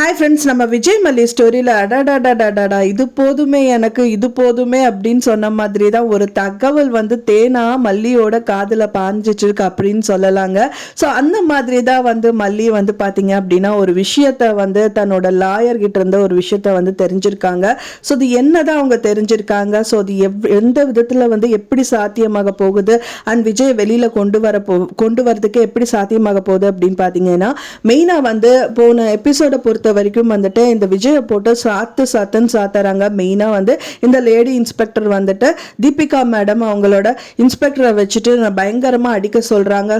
Hi friends, நம்ம விஜய் மல்லி ஸ்டோரியில் அடாடாடாடாடா இது போதுமே, எனக்கு இது போதுமே அப்படின்னு சொன்ன மாதிரி தான் ஒரு தகவல் வந்து தேனா மல்லியோட காதில் பாஞ்சிச்சிருக்கு அப்படின்னு சொல்லலாங்க. ஸோ அந்த மாதிரி தான் வந்து மல்லி வந்து பார்த்தீங்க அப்படின்னா ஒரு விஷயத்த வந்து தன்னோட லாயர்கிட்ட இருந்த ஒரு விஷயத்த வந்து தெரிஞ்சிருக்காங்க. ஸோ அது என்னதான் அவங்க தெரிஞ்சிருக்காங்க, ஸோ அது எந்த விதத்தில் வந்து எப்படி சாத்தியமாக போகுது அண்ட் விஜய் வெளியில் கொண்டு வரதுக்கு எப்படி சாத்தியமாக போகுது அப்படின்னு பார்த்தீங்கன்னா, மெயினாக வந்து போன எபிசோட பொறுத்த வரைக்கும் வந்துட்டு இந்த விஜயை போட்டு சாத்துன்னு சாத்துறாங்க. மெயினா வந்து இந்த லேடி இன்ஸ்பெக்டர் வந்துட்டு தீபிகா மேடம் அவங்களோட இன்ஸ்பெக்டரை வச்சுட்டு பயங்கரமா அடிக்க சொல்றாங்க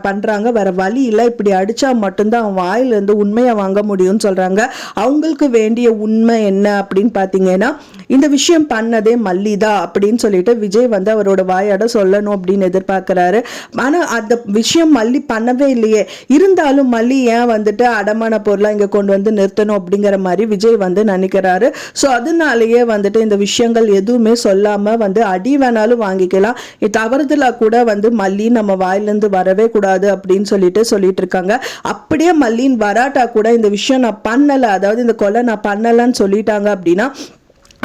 பண்றாங்க. வேற வழி இல்லை, இப்படி அடிச்சா மட்டும்தான் அவன் வாயில இருந்து உண்மையை வாங்க முடியும்னு சொல்றாங்க. அவங்களுக்கு வேண்டிய உண்மை என்ன அப்படின்னு பாத்தீங்கன்னா, இந்த விஷயம் பண்ணதே மல்லிதா அப்படின்னு சொல்லிட்டு விஜய் வந்து அவரோட வாயாட சொல்லணும் அப்படின்னு எதிர்பார்க்கிறாரு. ஆனா அந்த விஷயம் மல்லி பண்ணவே இல்லையே, இருந்தாலும் மல்லி ஏன் வந்துட்டு அடமான பொருளை இங்க கொண்டு வந்து நிறுத்தணும் அப்படிங்கிற மாதிரி விஜய் வந்து நினைக்கிறாரு. ஸோ அதனாலேயே வந்துட்டு இந்த விஷயங்கள் எதுவுமே சொல்லாம வந்து அடி வேணாலும் வாங்கிக்கலாம், தவறுதலா கூட வந்து மல்லி நம்ம வாயிலிருந்து வரவே கூடாது அப்படின்னு சொல்லிட்டு இருக்காங்க. அப்படியே மல்லின் வராட்டா கூட இந்த விஷயம் நான் பண்ணல, அதாவது இந்த கொலை நான் பண்ணலன்னு சொல்லிட்டாங்க அப்படின்னா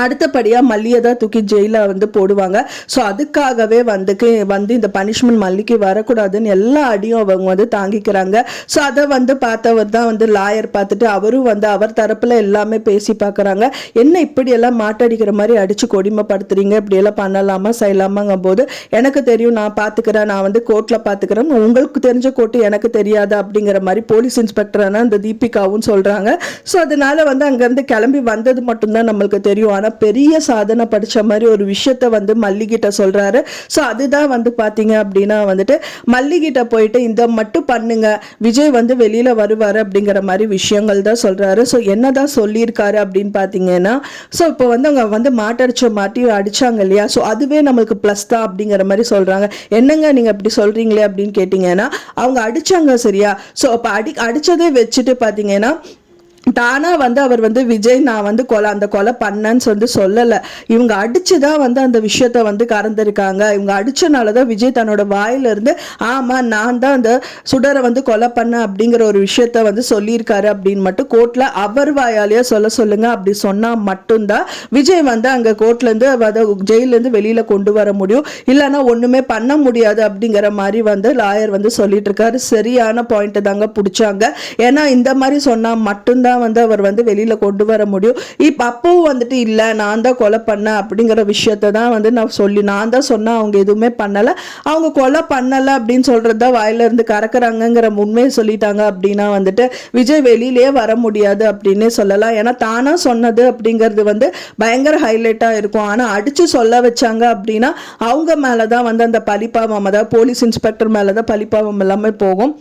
அடுத்தபடியாக மல்லியை தான் தூக்கி ஜெயிலில் வந்து போடுவாங்க. ஸோ அதுக்காகவே வந்து இந்த பனிஷ்மெண்ட் மல்லிக்கு வரக்கூடாதுன்னு எல்லா அடியும் அவங்க வந்து தாங்கிக்கிறாங்க. ஸோ அதை வந்து பார்த்தவர் தான் வந்து லாயர் பார்த்துட்டு அவரும் வந்து அவர் தரப்பில் எல்லாமே பேசி பார்க்குறாங்க. என்ன இப்படியெல்லாம் மாட்டடிக்கிற மாதிரி அடித்து கொடுமைப்படுத்துறீங்க, இப்படியெல்லாம் பண்ணலாமா செய்யலாமாங்கும் போது எனக்கு தெரியும், நான் பார்த்துக்கிறேன், நான் வந்து கோர்ட்டில் பார்த்துக்கிறேன், உங்களுக்கு தெரிஞ்ச கோர்ட்டு எனக்கு தெரியாது அப்படிங்கிற மாதிரி போலீஸ் இன்ஸ்பெக்டரான இந்த தீபிகாவும் சொல்கிறாங்க. ஸோ அதனால வந்து அங்கேருந்து கிளம்பி வந்தது மட்டும்தான் நம்மளுக்கு தெரியும். ஆனால் பெரிய சாதனை படிச்ச மாதிரி ஒரு விஷயத்த வந்து மல்லிகிட்ட சொல்றாரு. ஸோ அதுதான் வந்து பாத்தீங்க அப்படின்னா வந்துட்டு மல்லிகிட்ட போயிட்டு இந்த மட்டும் பண்ணுங்க, விஜய் வந்து வெளியில வருவாரு அப்படிங்கிற மாதிரி விஷயங்கள் தான் சொல்றாரு. ஸோ என்னதான் சொல்லியிருக்காரு அப்படின்னு பாத்தீங்கன்னா, ஸோ இப்போ வந்து அவங்க வந்து மாட்டி அடிச்சாங்க இல்லையா, ஸோ அதுவே நம்மளுக்கு பிளஸ் தான் அப்படிங்கிற மாதிரி சொல்றாங்க. என்னங்க நீங்க அப்படி சொல்றீங்களே அப்படின்னு கேட்டீங்கன்னா, அவங்க அடிச்சாங்க சரியா, ஸோ அப்போ அடிச்சதே வச்சுட்டு பாத்தீங்கன்னா தானா வந்து அவர் வந்து விஜய் நான் வந்து அந்த கொலை பண்ணேன்னு சொல்லலை, இவங்க அடிச்சுதான் வந்து அந்த விஷயத்த வந்து கறந்துருக்காங்க. இவங்க அடிச்சனாலதான் விஜய் தன்னோட வாயிலிருந்து ஆமா நான் தான் அந்த சுடரை வந்து கொலை பண்ண அப்படிங்கிற ஒரு விஷயத்த வந்து சொல்லியிருக்காரு அப்படின்னு மட்டும் கோர்ட்ல அவர் வாயாலேயே சொல்லுங்க. அப்படி சொன்னா மட்டும்தான் விஜய் வந்து அங்க கோர்ட்ல இருந்து ஜெயில இருந்து வெளியில கொண்டு வர முடியும், இல்லைன்னா ஒண்ணுமே பண்ண முடியாது அப்படிங்கிற மாதிரி வந்து லாயர் வந்து சொல்லிட்டு இருக்காரு. சரியான பாயிண்ட் தாங்க பிடிச்சாங்க. ஏன்னா இந்த மாதிரி சொன்னா மட்டும்தான் வந்து அவர் வந்து வெளியில கொண்டு வர முடியும். இப்ப அப்பவும் வந்துட்டு இல்ல நான் தான் கொலை பண்ண அப்படிங்கிற விஷயத்தை தான் வந்து நான் தான் சொன்னா அவங்க எதுவுமே பண்ணல, அவங்க கொலை பண்ணல அப்படின்னு சொல்றதா வாயில இருந்து கறக்குறாங்கிற உண்மையை சொல்லிட்டாங்க அப்படின்னா வந்துட்டு விஜய் வெளியிலேயே வர முடியாது அப்படின்னு சொல்லலாம். ஏன்னா தானா சொன்னது அப்படிங்கிறது வந்து பயங்கர ஹைலைட்டா இருக்கும். ஆனா அடிச்சு சொல்ல வச்சாங்க அப்படின்னா அவங்க மேலதான் வந்து அந்த பழிப்பாவம், அதாவது போலீஸ் இன்ஸ்பெக்டர் மேலதான் பழிப்பாவம் எல்லாமே போகும்.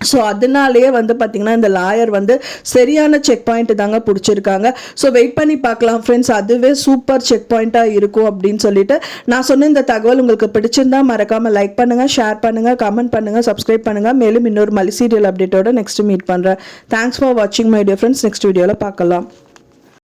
ஸோ அதனாலேயே வந்து பார்த்தீங்கன்னா இந்த லாயர் வந்து சரியான செக் பாயிண்ட் தாங்க பிடிச்சிருக்காங்க. ஸோ வெயிட் பண்ணி பார்க்கலாம் ஃப்ரெண்ட்ஸ், அதுவே சூப்பர் செக் பாயிண்ட்டாக இருக்கும் அப்படின்னு சொல்லிட்டு நான் சொன்ன இந்த தகவல் உங்களுக்கு பிடிச்சிருந்தா மறக்காமல் லைக் பண்ணுங்கள், ஷேர் பண்ணுங்கள், கமெண்ட் பண்ணுங்கள், சப்ஸ்கிரைப் பண்ணுங்கள். மேலும் இன்னொரு மல்லி சீரியல் அப்டேட்டோட நெக்ஸ்ட் மீட் பண்ணுறேன். தேங்க்ஸ் ஃபார் வாட்சிங் மை டியர் ஃப்ரெண்ட்ஸ். நெக்ஸ்ட் வீடியோவில் பார்க்கலாம்.